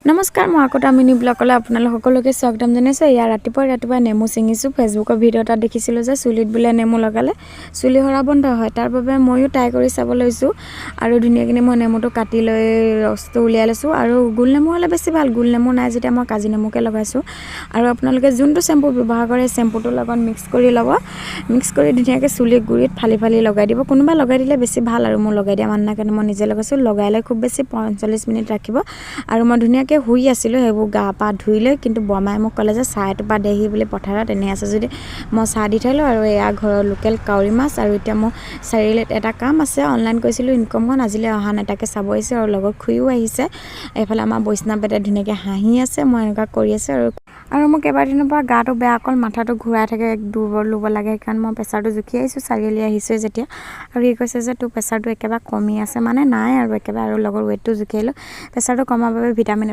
নমস্কাৰ, মই আকৌ মিনি ব্লগলৈ আপোনালোক সকলোকে স্বাগতম জনাইছোঁ। ইয়াৰ ৰাতিপুৱা নেমু ছিঙিছোঁ। ফেচবুকৰ ভিডিঅ' এটাত দেখিছিলোঁ যে চুলিত বোলে নেমু লগালে চুলি সৰা বন্ধ হয়। তাৰ বাবে ময়ো ট্ৰাই কৰি চাব লৈছোঁ আৰু ধুনীয়াকৈ মই নেমুটো কাটি লৈ ৰসটো উলিয়াই লৈছোঁ। আৰু গোল নেমু হ'লে বেছি ভাল। গোল নেমু নাই যেতিয়া মই কাজি নেমুকে লগাইছোঁ। আৰু আপোনালোকে যোনটো চেম্পু ব্যৱহাৰ কৰে চেম্পুটোৰ লগত মিক্স কৰি ল'ব। মিক্স কৰি ধুনীয়াকৈ চুলি গুৰিত ফালি ফালি লগাই দিব। কোনোবা লগাই দিলে বেছি ভাল আৰু মোৰ লগাই দিয়া মানুহ নাই কাৰণে মই নিজে লগাইছোঁ। লগাই লৈ খুব বেছি 45 মিনিট ৰাখিব। আৰু মই ধুনীয়াকৈ শুই আছিলোঁ সেইবোৰ গা পা ধুই লৈ, কিন্তু বৰমাই মোক ক'লে যে চাহ এটোপা দেহি বুলি পথাৰত এনেই আছে যদি মই চাহ দি থ'লোঁ। আৰু এয়া ঘৰৰ লোকেল কাউৰী মাছ। আৰু এতিয়া মোৰ চাৰিআলিত এটা কাম আছে, অনলাইন কৰিছিলোঁ ইনকমখন আজিলৈ অহা নাই, তাকে চাব আহিছে। আৰু লগত খুৰীও আহিছে। এইফালে আমাৰ বৈষ্ণৱহঁতে ধুনীয়াকৈ হাঁহি আছে, মই এনেকুৱা কৰি আছোঁ। আৰু মোৰ কেইবাদিনৰ পৰা গাটো বেয়া, অকল মাথাটো ঘূৰাই থাকে, দুৰ্বল দুৰ্বল লাগে। সেইকাৰণে মই প্ৰেছাৰটো জুখি আহিছোঁ চাৰিআলি আহিছোঁ যেতিয়া। আৰু সি কৈছে যে তোৰ প্ৰেছাৰটো একেবাৰে কমি আছে, মানে নাই আৰু একেবাৰে। আৰু লগৰ ৱেটটো জুখি আহিলোঁ। প্ৰেছাৰটো কমাৰ বাবে ভিটামিন